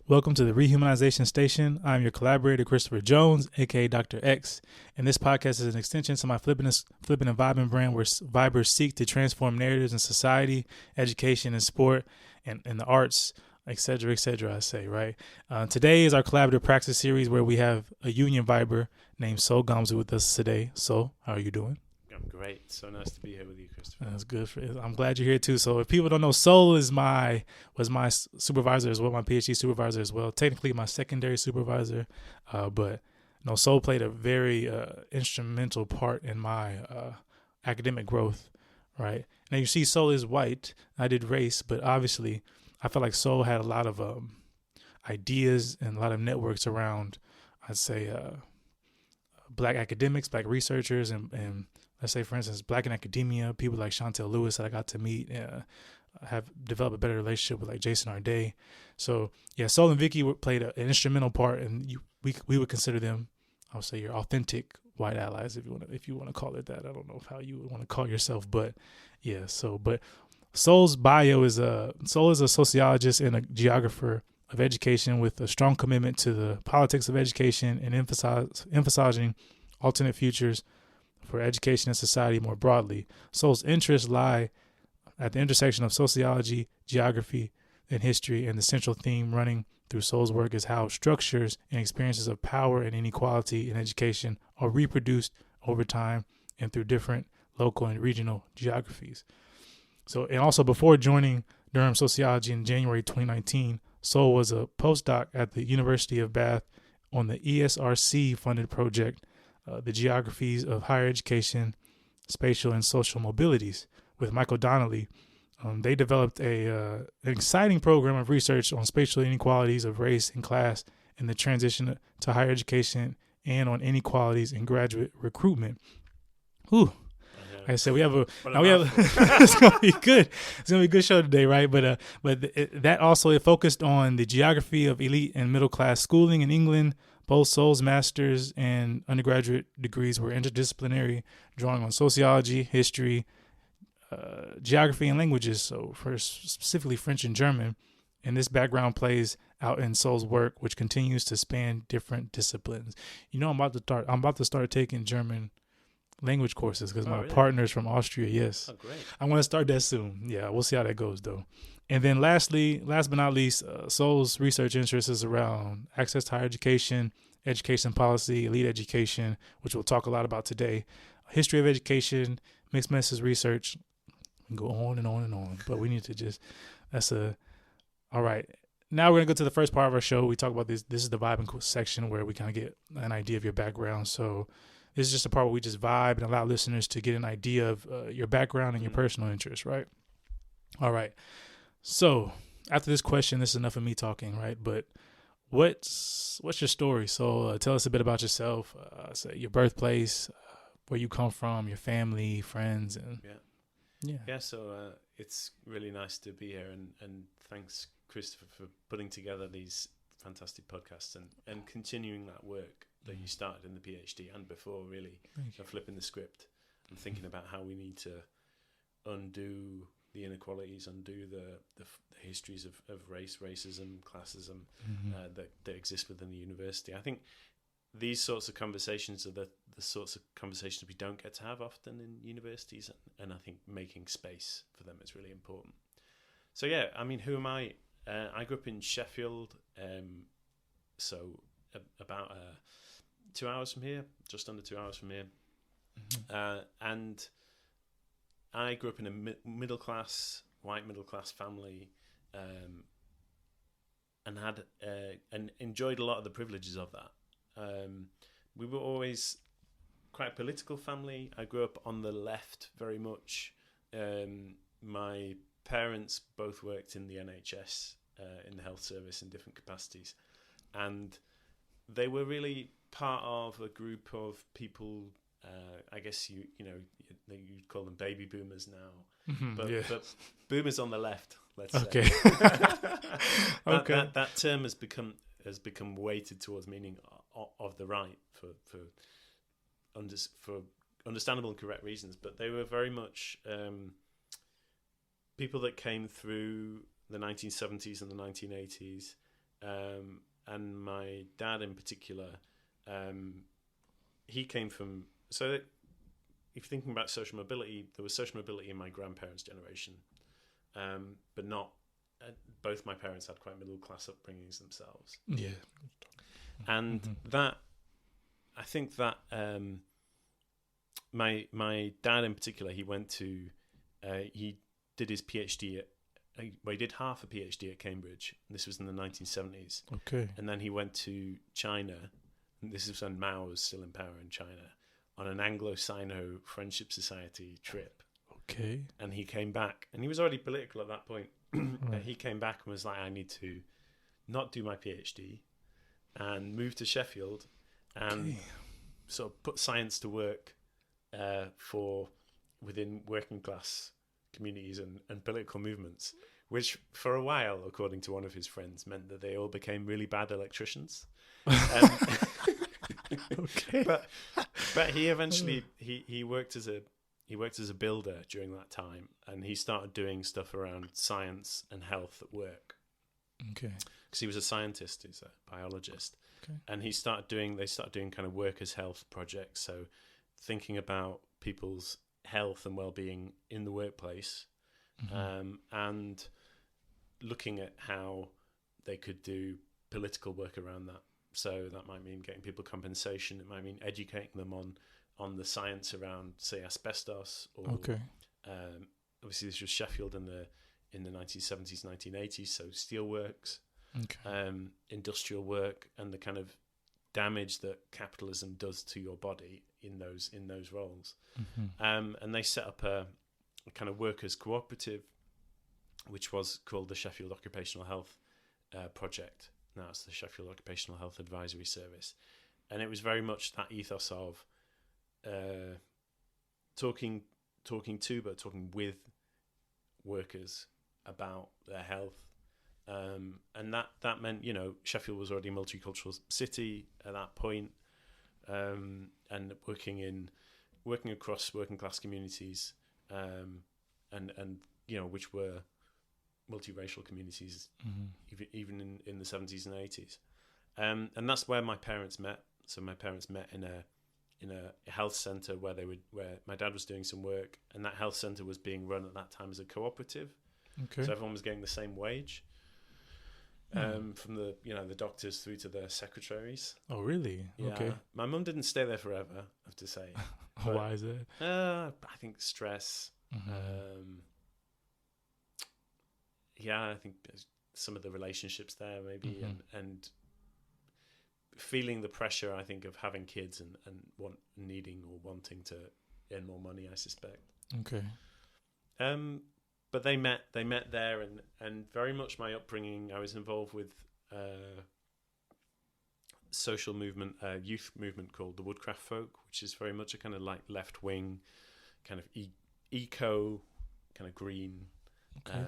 Welcome to the Rehumanization Station. I'm your collaborator, Christopher Jones, aka Dr. X, and this podcast is an extension to my Flippin' and Vibin' brand where vibers seek to transform narratives in society, education, and sport, and the arts, etc., etc., I say, right? Today is our collaborative practice series where we have a union viber named Sol Gamsu with us today. So, how are you doing? I'm great. So nice to be here with you, Christopher. That's good. I'm glad you're here too. So if people don't know, Sol was my supervisor as well, my PhD supervisor as well. Technically my secondary supervisor, but no, Sol played a very instrumental part in my academic growth. Right now, you see, Sol is white. I did race, but obviously, I felt like Sol had a lot of ideas and a lot of networks around. I'd say black academics, black researchers, and let's say, for instance, black in academia, people like Chantel Lewis that I got to meet, have developed a better relationship with, like Jason Arday. So, yeah, Sol and Vicky played an instrumental part, and we would consider them, I would say, your authentic white allies, if you want to call it that. I don't know how you would want to call yourself, but yeah. So, but Sol's bio is Sol is a sociologist and a geographer of education with a strong commitment to the politics of education and emphasizing alternate futures for education and society more broadly. Sol's interests lie at the intersection of sociology, geography, and history, and the central theme running through Sol's work is how structures and experiences of power and inequality in education are reproduced over time and through different local and regional geographies. So, and also before joining Durham Sociology in January 2019, Sol was a postdoc at the University of Bath on the ESRC-funded project, the Geographies of Higher Education, Spatial and Social Mobilities, with Michael Donnelly. They developed an exciting program of research on spatial inequalities of race and class in the transition to higher education and on inequalities in graduate recruitment. Whew. Like I said, it's gonna be good. It's gonna be a good show today, right? But that also, it focused on the geography of elite and middle class schooling in England. Both Sol's master's and undergraduate degrees were interdisciplinary, drawing on sociology, history, geography, and languages. So, specifically French and German, and this background plays out in Sol's work, which continues to span different disciplines. You know, I'm about to start taking German language courses because my partner's from Austria. Yes. Oh, great. I want to start that soon. Yeah, we'll see how that goes though. And then last but not least, Sol's research interest is around access to higher education, education policy, elite education, which we'll talk a lot about today, history of education, mixed methods research. We can go on and on and on, but we need to all right. Now we're going to go to the first part of our show. We talk about this. This is the vibe section where we kind of get an idea of your background. So this is just a part where we just vibe and allow listeners to get an idea of your background and your personal interests, right? All right. So after this question, this is enough of me talking, right? But what's your story? So tell us a bit about yourself, say your birthplace, where you come from, your family, friends, and yeah. So it's really nice to be here, and thanks, Christopher, for putting together these fantastic podcasts and continuing that work that you started in the PhD and before, really, flipping the script and thinking about how we need to undo the inequalities, undo the histories of race, racism, classism that exist within the university. I think these sorts of conversations are the sorts of conversations we don't get to have often in universities, and I think making space for them is really important. So yeah, I mean, who am I? I grew up in Sheffield, so about 2 hours from here, just under 2 hours from here, and I grew up in a white middle class family, and had and enjoyed a lot of the privileges of that. We were always quite a political family. I grew up on the left very much. My parents both worked in the NHS, in the health service in different capacities, and they were really part of a group of people. I guess you'd call them baby boomers now, but boomers on the left. Let's say. Okay. That term has become weighted towards meaning of the right for understandable and correct reasons. But they were very much people that came through the 1970s and the 1980s and my dad in particular, he came from. So, if you're thinking about social mobility, there was social mobility in my grandparents' generation, but not. Both my parents had quite middle class upbringings themselves. Yeah, and that, I think that my dad in particular, he went to, he did his PhD he did half a PhD at Cambridge. This was in the 1970s. Okay. And then he went to China. And this is when Mao was still in power in China, on an Anglo-Sino Friendship Society trip. Okay. And he came back, and he was already political at that point. Right. He came back and was like, I need to not do my PhD and move to Sheffield and sort of put science to work for within working class communities and political movements, which for a while, according to one of his friends, meant that they all became really bad electricians. Okay. But he eventually he worked as a builder during that time, and he started doing stuff around science and health at work. Okay. Because he was a scientist, he's a biologist. Okay. And they started doing kind of workers' health projects. So thinking about people's health and well-being in the workplace, and looking at how they could do political work around that. So that might mean getting people compensation. It might mean educating them on the science around, say, asbestos. Or, obviously, this was Sheffield in the 1970s, 1980s. So steelworks, industrial work, and the kind of damage that capitalism does to your body in those roles. And they set up a kind of workers' cooperative, which was called the Sheffield Occupational Health Project. Now it's the Sheffield Occupational Health Advisory Service. And it was very much that ethos of talking with workers about their health. And that meant, Sheffield was already a multicultural city at that point, and working across working class communities, and which were multiracial communities, even in the 70s and 80s, and that's where my parents met. So my parents met in a health centre where my dad was doing some work, and that health centre was being run at that time as a cooperative. Okay. So everyone was getting the same wage, from the doctors through to the secretaries. Oh, really? Yeah. Okay. My mum didn't stay there forever, I have to say. Why is that? I think stress. I think some of the relationships there maybe, and feeling the pressure, I think, of having kids and needing or wanting to earn more money, I suspect. Okay. But they met there, and very much my upbringing, I was involved with social movement, youth movement called the Woodcraft Folk, which is very much a kind of like left wing, kind of eco, kind of green. Okay.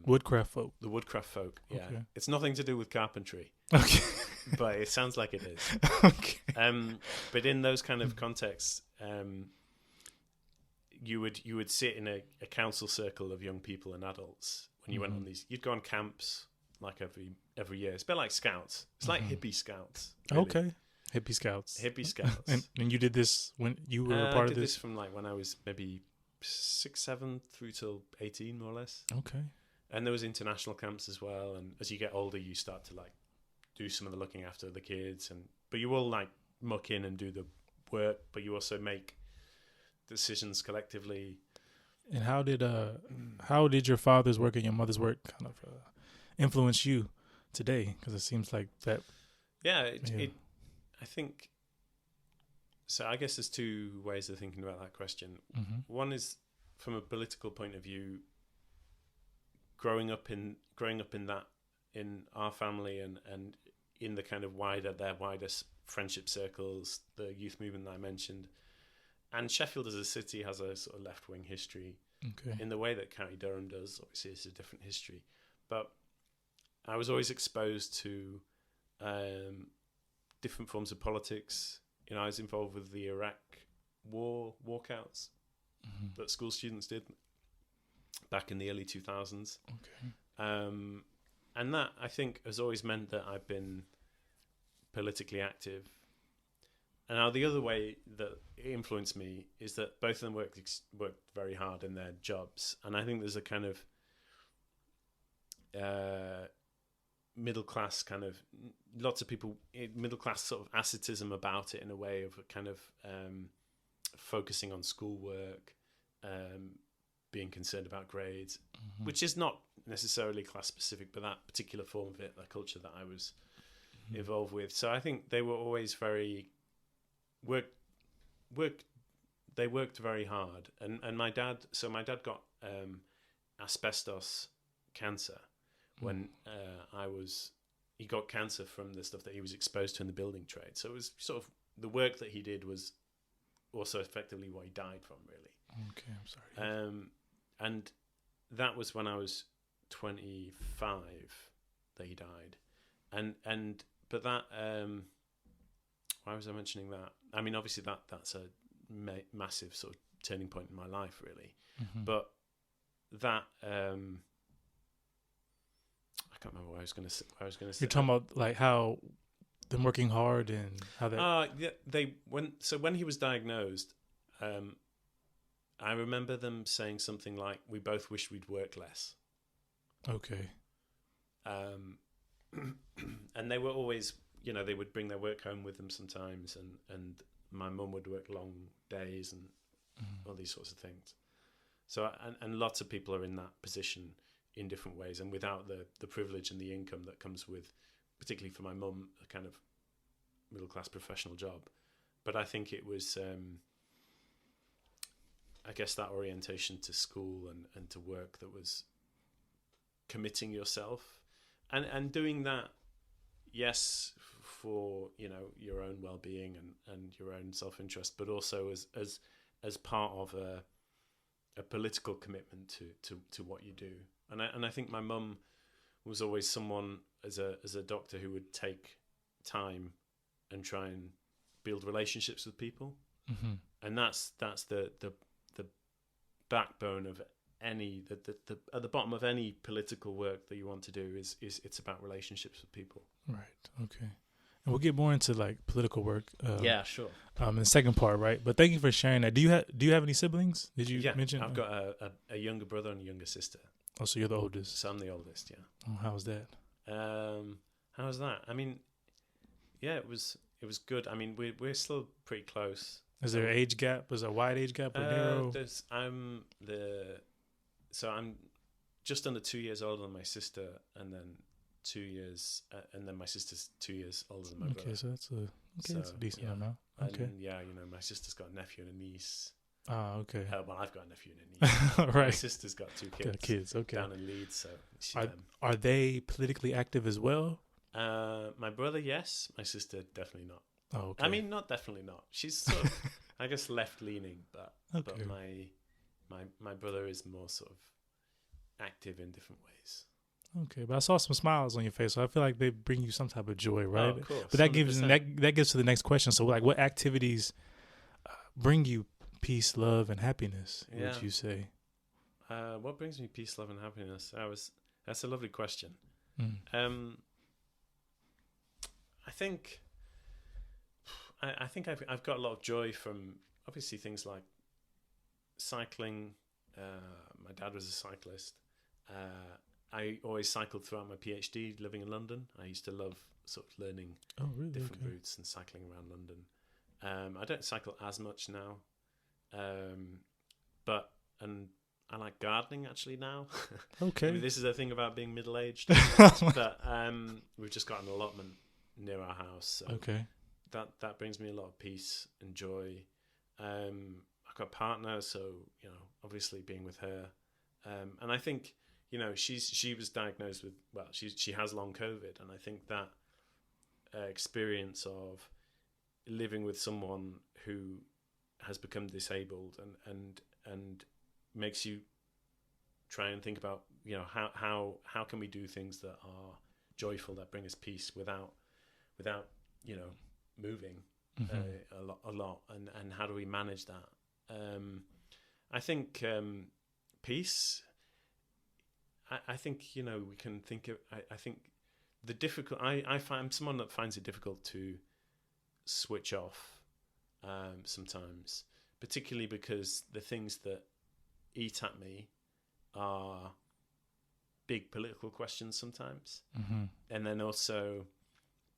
Woodcraft Folk. The Woodcraft Folk. Yeah, okay. It's nothing to do with carpentry. Okay. But it sounds like it is. Okay. But in those kind of contexts, you would sit in a council circle of young people and adults when you went on these. You'd go on camps like every year. It's a bit like Scouts. It's like hippie Scouts. Really. Okay. Hippie Scouts. Hippie Scouts. And you did this when you were a part of this? I did this from like when I was maybe 6, 7 through till 18, more or less. Okay. And there was international camps as well. And as you get older, you start to like do some of the looking after the kids, but you all like muck in and do the work, but you also make decisions collectively. And how did your father's work and your mother's work kind of influence you today? Because it seems like that. Yeah, I think so. I guess there's two ways of thinking about that question. One is from a political point of view. Growing up in that, in our family and in the kind of wider friendship circles, the youth movement that I mentioned, and Sheffield as a city has a sort of left-wing history, in the way that County Durham does. Obviously, it's a different history, but I was always exposed to different forms of politics. I was involved with the Iraq war walkouts that school students did back in the early 2000s. Okay. and that I think has always meant that I've been politically active. And now the other way that it influenced me is that both of them worked very hard in their jobs, and I think there's a kind of middle class kind of lots of people middle class sort of asceticism about it, in a way of a kind of focusing on schoolwork, being concerned about grades, which is not necessarily class specific, but that particular form of it, the culture that I was involved with. So I think they were always very they worked very hard, and my dad got asbestos cancer when he got cancer from the stuff that he was exposed to in the building trade. So it was sort of the work that he did was also effectively what he died from, really. Okay, I'm sorry. And that was when I was 25 that he died, but that why was I mentioning that? I mean, obviously that's a massive sort of turning point in my life, really. But that I can't remember what I was going to say. You're talking about like how them working hard and how that. Yeah, when he was diagnosed, I remember them saying something like, "We both wish we'd worked less." Okay. And they were always, they would bring their work home with them sometimes, and my mum would work long days and all these sorts of things. So, and lots of people are in that position in different ways, and without the privilege and the income that comes with, particularly for my mum, a kind of middle class professional job. But I think it was, I guess, that orientation to school and to work that was committing yourself and doing that, yes, for your own well-being and your own self-interest, but also as part of a political commitment to what you do. And I think my mum was always someone as a doctor who would take time and try and build relationships with people, and that's the backbone of any at the bottom of any political work that you want to do is it's about relationships with people. Right. Okay. And we'll get more into like political work. Yeah, sure. In the second part, right? But thank you for sharing that. Do you have any siblings? Did you mention? I've got a younger brother and a younger sister. Oh, so you're the oldest. So I'm the oldest. Yeah. Oh, how was that? How was that? I mean, yeah, it was good. I mean, we're still pretty close. Is there an age gap? Was there a wide age gap or narrow? I'm just under 2 years older than my sister, and then 2 years, and then my sister's 2 years older than my brother. Okay, so that's a decent amount. Okay. And yeah, my sister's got a nephew and a niece. Ah, okay. Well, I've got a nephew and a niece. Right. My sister's got two kids. Okay. Down in Leeds. So are they politically active as well? My brother, yes. My sister, definitely not. Oh, okay. I mean, not definitely not. She's sort of, I guess, left leaning, but my brother is more sort of active in different ways. Okay, but I saw some smiles on your face, so I feel like they bring you some type of joy, right? Oh, of course. But that gets to the next question. So, like, what activities bring you peace, love, and happiness? Yeah. Would you say? What brings me peace, love, and happiness? That's a lovely question. I think I've got a lot of joy from obviously things like cycling. My dad was a cyclist. I always cycled throughout my PhD living in London. I used to love sort of learning different routes and cycling around London. I don't cycle as much now, but I like gardening actually now. Okay. I mean, this is the thing about being middle-aged. But we've just got an allotment near our house. So okay. That brings me a lot of peace and joy. I've got a partner, so obviously being with her, and I think she was diagnosed with she has long COVID, and I think that experience of living with someone who has become disabled and makes you try and think about how can we do things that are joyful, that bring us peace without moving a lot, and how do we manage that? I think peace. I think, you know, we can think of, I think the difficult, I find, I'm someone that finds it difficult to switch off sometimes, particularly because the things that eat at me are big political questions sometimes. Mm-hmm. And then also,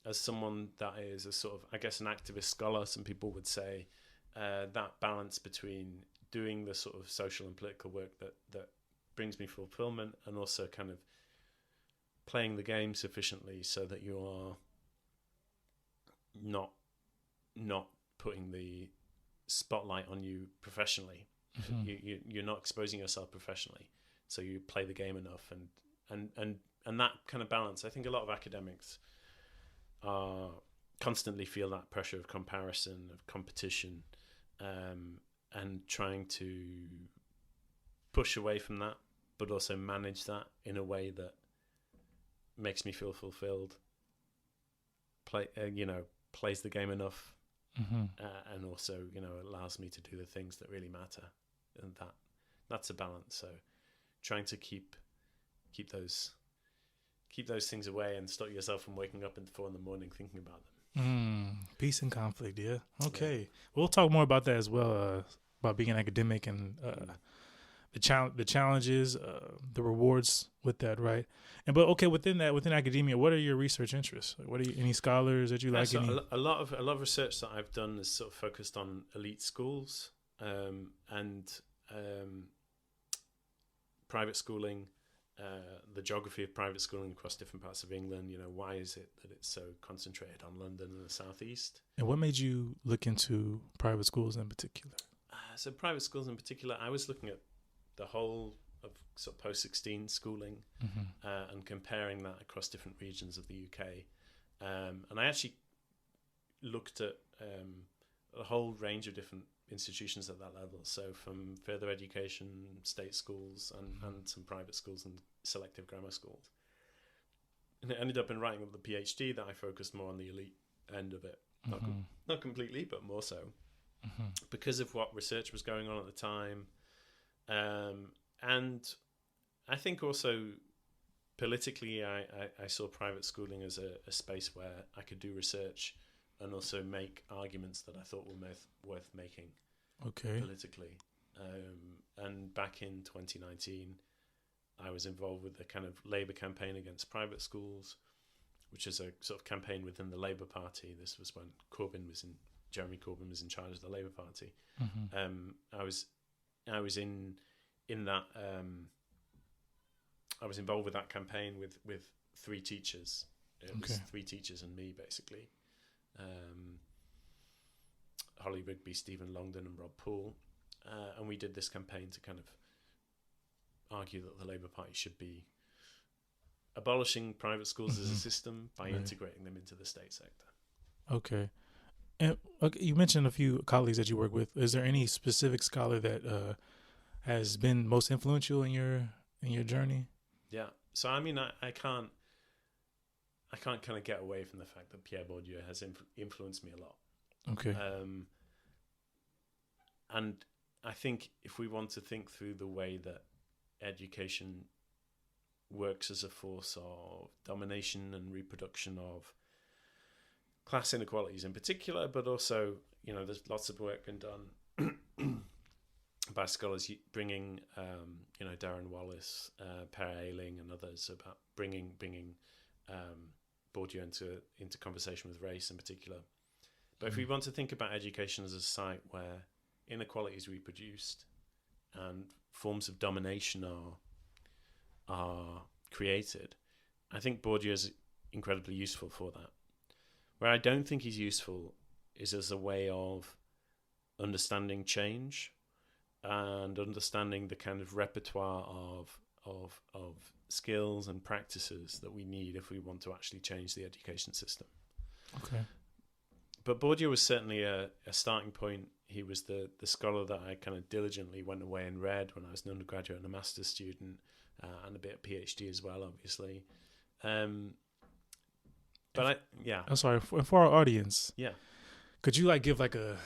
as someone that is a sort of, I guess, an activist scholar, some people would say that balance between doing the sort of social and political work that brings me fulfillment, and also kind of playing the game sufficiently so that you are not putting the spotlight on you professionally. Mm-hmm. You're not exposing yourself professionally, so you play the game enough, and that kind of balance. I think a lot of academics constantly feel that pressure of comparison, of competition, and trying to push away from that, but also manage that in a way that makes me feel fulfilled. Plays the game enough, mm-hmm. And also, you know, allows me to do the things that really matter, and that's a balance. So, trying to keep those things away and stop yourself from waking up at 4 a.m. thinking about them. Peace and conflict, yeah. Okay, yeah. We'll talk more about that as well, about being an academic and the challenges, the rewards with that, right? But within academia, what are your research interests? Like, what are any scholars that you like? So a lot of research that I've done is sort of focused on elite schools and private schooling. The geography of private schooling across different parts of England. You know, why is it that it's so concentrated on London and the southeast? And what made you look into private schools in particular? So private schools in particular, I was looking at the whole of sort of post-16 schooling, mm-hmm. And comparing that across different regions of the UK. And I actually looked at a whole range of different institutions at that level. So from further education, state schools, and some private schools and selective grammar schools. And it ended up in writing up the PhD that I focused more on the elite end of it. Mm-hmm. Not completely, but more so. Mm-hmm. Because of what research was going on at the time. And I think also politically, I saw private schooling as a space where I could do research and also make arguments that I thought were worth making politically. And back in 2019, I was involved with the kind of Labour campaign against private schools, which is a sort of campaign within the Labour Party. This was when Jeremy Corbyn was in charge of the Labour Party. Mm-hmm. I was in that. I was involved with that campaign with 3 teachers. It was 3 teachers and me, basically. Holly Rigby, Stephen Longdon, and Rob Poole, and we did this campaign to kind of argue that the Labour Party should be abolishing private schools mm-hmm. as a system by integrating them into the state sector. Okay. And you mentioned a few colleagues that you work with. Is there any specific scholar that has been most influential in your journey? Yeah. So I mean, I can't kind of get away from the fact that Pierre Bourdieu has influenced me a lot. Okay. And I think if we want to think through the way that education works as a force of domination and reproduction of class inequalities in particular, but also, you know, there's lots of work been done by scholars bringing, you know, Darren Wallace, Per Ailing, and others about bringing Bourdieu into conversation with race in particular. But if we want to think about education as a site where inequality is reproduced and forms of domination are created, I think Bourdieu is incredibly useful for that. Where I don't think he's useful is as a way of understanding change and understanding the kind of repertoire of skills and practices that we need if we want to actually change the education system. Okay. But Bourdieu was certainly a starting point. He was the scholar that I kind of diligently went away and read when I was an undergraduate and a master's student, and a bit of PhD as well, obviously. I'm sorry, for our audience. Yeah. Could you give like a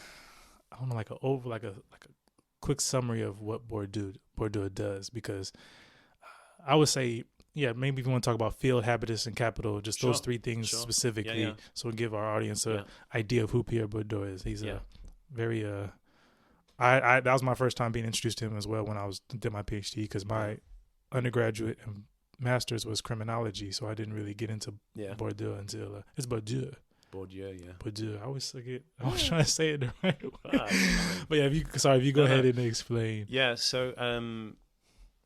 quick summary of what Bourdieu does? Because I would say, yeah, maybe if you want to talk about field, habitus, and capital, just those Sure, three things sure. specifically, Yeah. so we give our audience a Yeah. idea of who Pierre Bourdieu is. He's Yeah. a very I that was my first time being introduced to him as well when I did my PhD, because my undergraduate and master's was criminology, so I didn't really get into Bourdieu until it's Bourdieu. Bourdieu, yeah. Bourdieu. I always forget. I was trying to say it the right way. But yeah, if you go ahead and explain. Yeah, so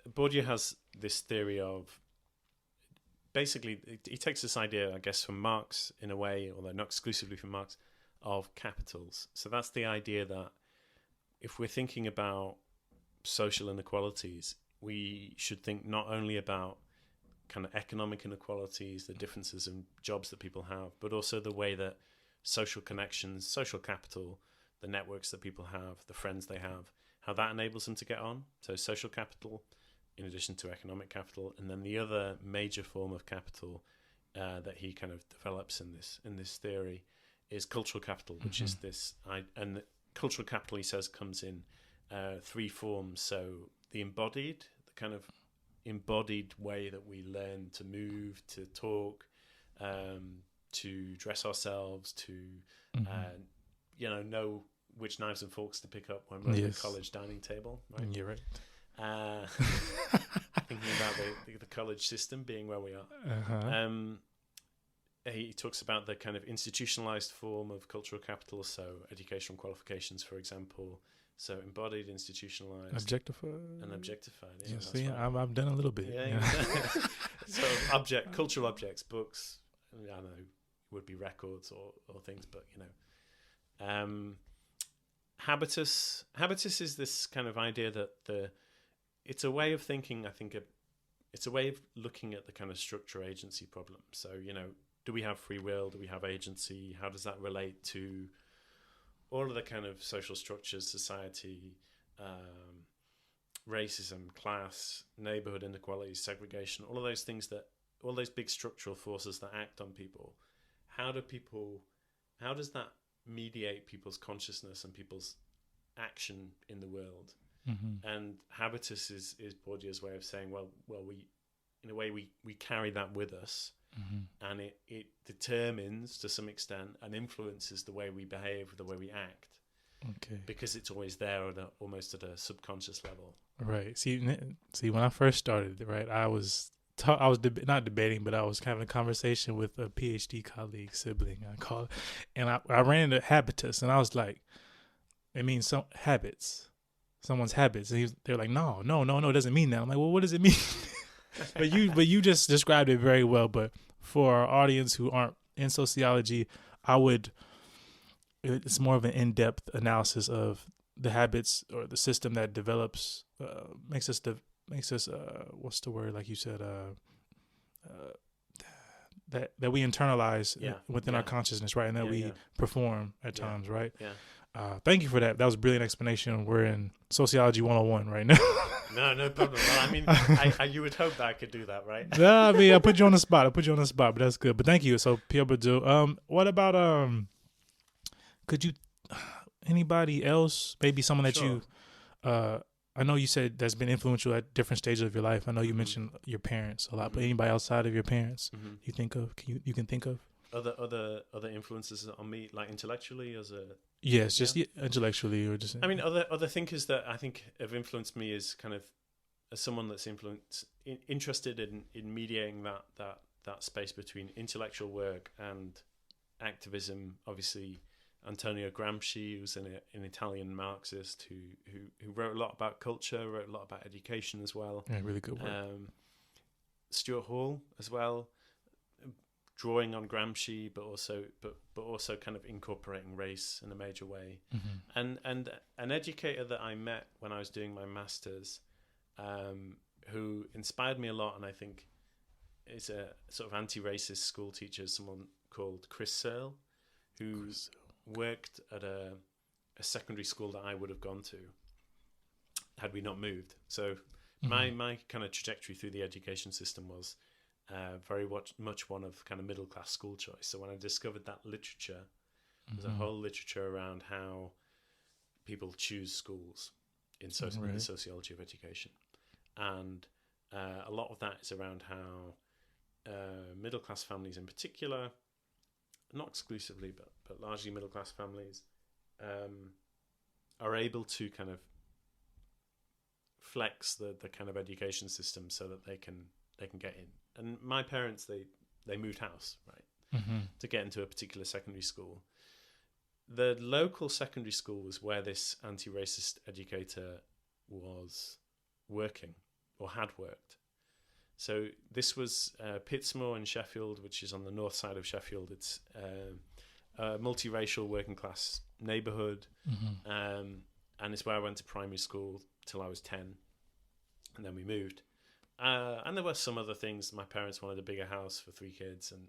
Bourdieu has this theory of, basically, he takes this idea, I guess, from Marx in a way, although not exclusively from Marx, of capitals. So that's the idea that if we're thinking about social inequalities, we should think not only about kind of economic inequalities, the differences in jobs that people have, but also the way that social connections, social capital, the networks that people have, the friends they have, how that enables them to get on. So social capital, in addition to economic capital, and then the other major form of capital that he kind of develops in this theory is cultural capital, which is this, and the cultural capital, he says, comes in three forms. So the embodied, the kind of embodied way that we learn to move, to talk, to dress ourselves, to know which knives and forks to pick up when we're at the college dining table. Right? You're right. Thinking about the college system being where we are. He talks about the kind of institutionalized form of cultural capital, so educational qualifications, for example. So embodied, institutionalized, objectified, and objectified. Yeah, see, right. I've done a little bit. Yeah. So cultural objects, books. I don't know, would be records or things, but habitus. Habitus is this kind of idea that it's a way of thinking. I think it's a way of looking at the kind of structure agency problem. So do we have free will? Do we have agency? How does that relate to all of the kind of social structures, society, racism, class, neighborhood inequalities, segregation, all of those things, all those big structural forces that act on people? How does that mediate people's consciousness and people's action in the world? And habitus is Bourdieu's way of saying, well, we in a way we carry that with us. And it determines, to some extent, and influences the way we behave, the way we act. Okay. Because it's always there almost at a subconscious level. Right. See, when I first started, right, I was not debating, but I was having a conversation with a PhD colleague, sibling, I call it, and I ran into habitus, and I was like, it means some habits, someone's habits, and they're like, no, it doesn't mean that. I'm like, well, what does it mean? But you just described it very well. But for our audience who aren't in sociology, it's more of an in-depth analysis of the habits or the system that develops, makes us what's the word, like you said, that we internalize within our consciousness, right? And that we perform at times, right? Yeah. Thank you for that. That was a brilliant explanation. We're in Sociology 101 right now. No problem. Well, I mean, you would hope that I could do that, right? I mean, I put you on the spot, but that's good. But thank you. So, Pierre Bourdieu. What about, could you, anybody else, maybe someone that you, I know you said that's been influential at different stages of your life. I know you mentioned your parents a lot, but anybody outside of your parents you think of, you can think of? Other influences on me, like intellectually as a... Yes, just intellectually, or just... I mean, other thinkers that I think have influenced me is kind of as someone that's interested in mediating that space between intellectual work and activism. Obviously, Antonio Gramsci, who's an Italian Marxist who wrote a lot about culture, wrote a lot about education as well. Yeah, really good work. Stuart Hall as well, drawing on Gramsci, but also kind of incorporating race in a major way. And an educator that I met when I was doing my master's, who inspired me a lot, and I think is a sort of anti-racist school teacher, someone called Chris Searle, who worked at a secondary school that I would have gone to had we not moved. So my kind of trajectory through the education system was very much one of kind of middle class school choice. So when I discovered that literature, there's a whole literature around how people choose schools in the sociology of education, and a lot of that is around how middle class families in particular, not exclusively, but largely middle class families, are able to kind of flex the kind of education system so that they can get in. And my parents, they moved house, right, to get into a particular secondary school. The local secondary school was where this anti-racist educator was working or had worked. So this was Pittsmoor in Sheffield, which is on the north side of Sheffield. It's a multiracial working class neighbourhood, and it's where I went to primary school till I was 10, and then we moved. And there were some other things. My parents wanted a bigger house for 3 kids, and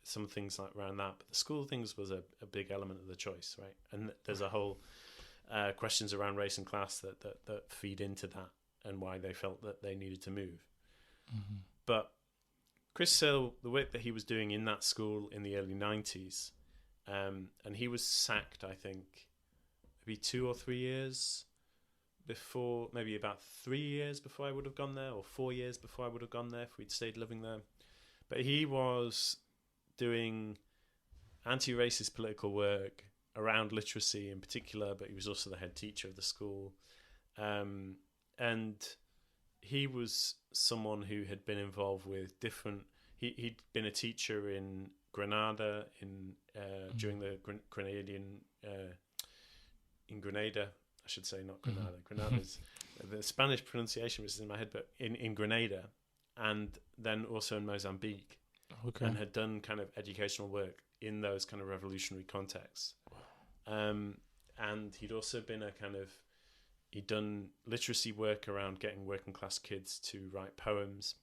some things like around that. But the school things was a big element of the choice, right? And there's a whole questions around race and class that feed into that, and why they felt that they needed to move. But Chris Sill, the work that he was doing in that school in the early 90s, and he was sacked, I think, maybe 2 or 3 years before, maybe about 3 years before I would have gone there, or 4 years before I would have gone there if we'd stayed living there. But he was doing anti-racist political work around literacy in particular, but he was also the head teacher of the school. And he was someone who had been involved with different... He'd been a teacher in Granada during the in Grenada, I should say, not Granada. Grenada's the Spanish pronunciation was in my head, but in Grenada, and then also in Mozambique, and had done kind of educational work in those kind of revolutionary contexts. And he'd also been he'd done literacy work around getting working class kids to write poems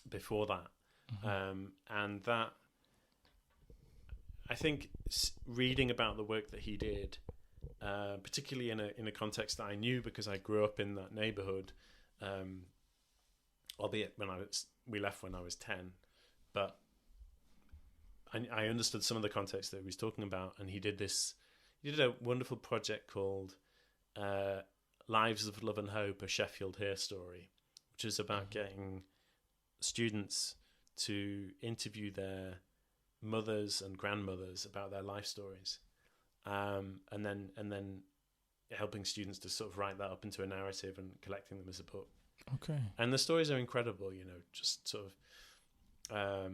before that. And that, I think, reading about the work that he did, particularly in a context that I knew because I grew up in that neighborhood, albeit we left when I was 10, but I understood some of the context that he was talking about. And he did a wonderful project called Lives of Love and Hope, a Sheffield Hair Story, which is about getting students to interview their mothers and grandmothers about their life stories, and then helping students to sort of write that up into a narrative and collecting them as a book. Okay. And the stories are incredible, just sort of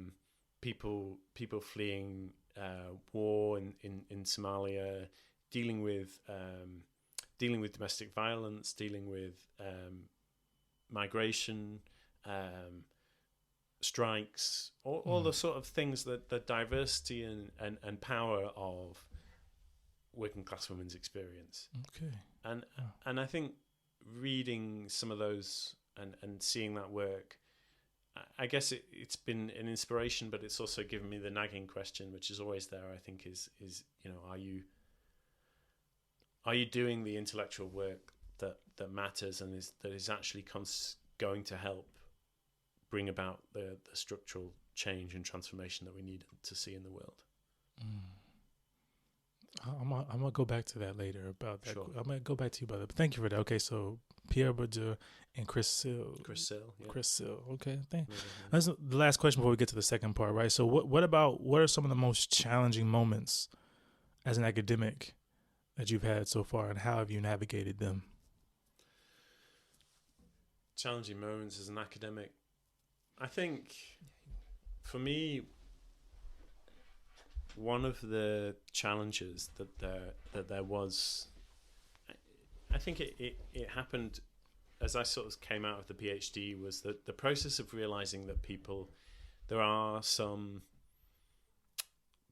people fleeing war in Somalia, dealing with domestic violence, dealing with migration, strikes, all the sort of things that the diversity and power of working class women's experience. Okay. And I think reading some of those and seeing that work, I guess it's been an inspiration, but it's also given me the nagging question, which is always there, I think, is are you doing the intellectual work that matters and that is actually going to help bring about the structural change and transformation that we need to see in the world? I'm gonna go back to that later about that. Sure. I'm gonna go back to you about that. But thank you for that. Okay, so Pierre Bourdieu and Chris Sill. Yeah. Chris Sill. Okay, that's the last question before we get to the second part, right? So what are some of the most challenging moments as an academic that you've had so far, and how have you navigated them? Challenging moments as an academic. I think for me, one of the challenges that there was, I think it happened as I sort of came out of the PhD, was that the process of realizing that there are some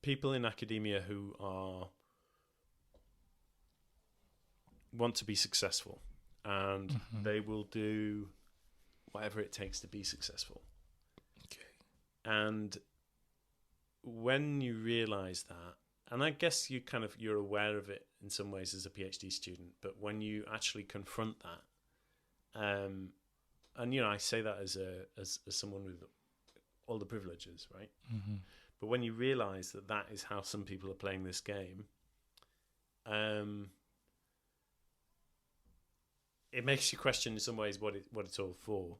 people in academia who want to be successful, and they will do whatever it takes to be successful. Okay. And when you realize that, and I guess you're aware of it in some ways as a PhD student, but when you actually confront that, and I say that as someone with all the privileges, right? But when you realize that is how some people are playing this game, it makes you question in some ways what it's all for.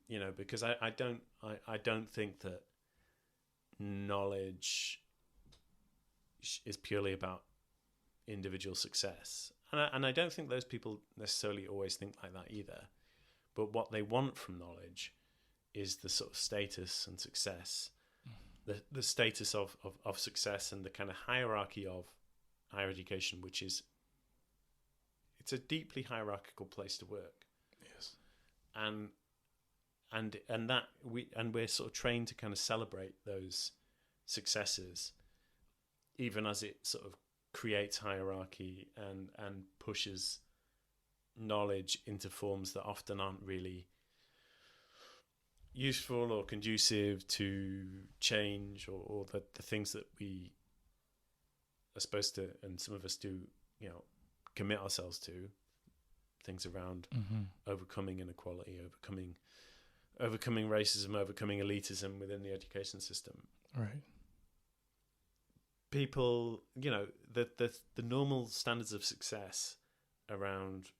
You know, because I don't think that knowledge is purely about individual success, and I don't think those people necessarily always think like that either. But what they want from knowledge is the sort of status and success, the status of success, and the kind of hierarchy of higher education, which is, it's a deeply hierarchical place to work. Yes. And we're sort of trained to kind of celebrate those successes, even as it sort of creates hierarchy and pushes knowledge into forms that often aren't really useful or conducive to change, or the things that we are supposed to, and some of us do, you know, commit ourselves to, things around overcoming inequality, overcoming racism, overcoming elitism within the education system. Right. People, you know, the normal standards of success around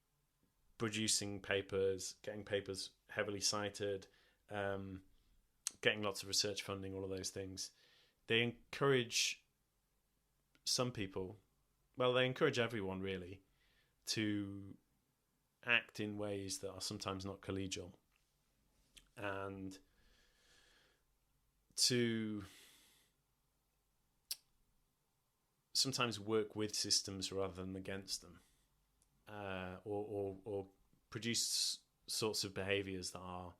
producing papers, getting papers heavily cited, getting lots of research funding, all of those things, they encourage some people, well, they encourage everyone really, to act in ways that are sometimes not collegial, and to sometimes work with systems rather than against them, or produce sorts of behaviors that are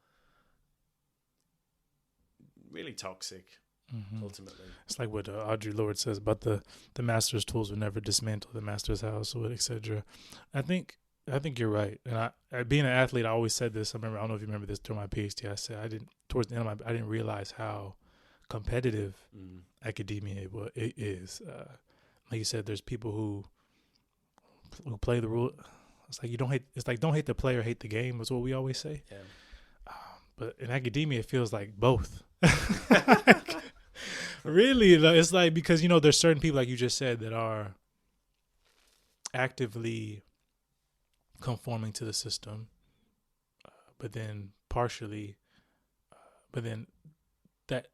really toxic. Ultimately, it's like what Audre Lorde says about the master's tools will never dismantle the master's house, etc. I think you're right. And I being an athlete, I always said this. I don't know if you remember this during my PhD. I said towards the end of I didn't realize how competitive academia it is. Like you said, there's people who play the rule. It's like don't hate the player, hate the game. Is what we always say. Yeah. But in academia, it feels like both. Really, it's like, because, you know, there's certain people, like you just said, that are actively conforming to the system, but then that,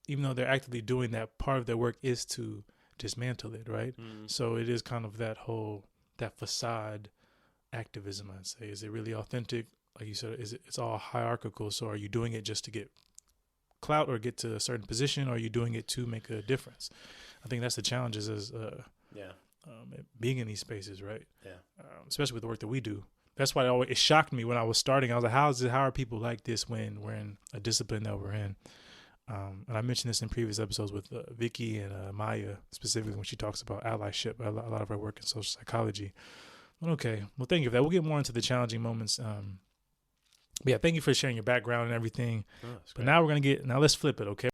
even though they're actively doing that, part of their work is to dismantle it, right? So it is kind of that facade activism, I'd say. Is it really authentic? Like you said, it's all hierarchical. So are you doing it just to get clout or get to a certain position, or are you doing it to make a difference? I think that's the challenges as being in these spaces, right? Yeah. Especially with the work that we do. That's why it shocked me when I was starting. I was like, how are people like this when we're in a discipline that we're in? And I mentioned this in previous episodes with Vicky and Maya, specifically when she talks about allyship, a lot of our work in social psychology. Okay, well, thank you for that. We'll get more into the challenging moments. But yeah, thank you for sharing your background and everything. But now let's flip it, okay?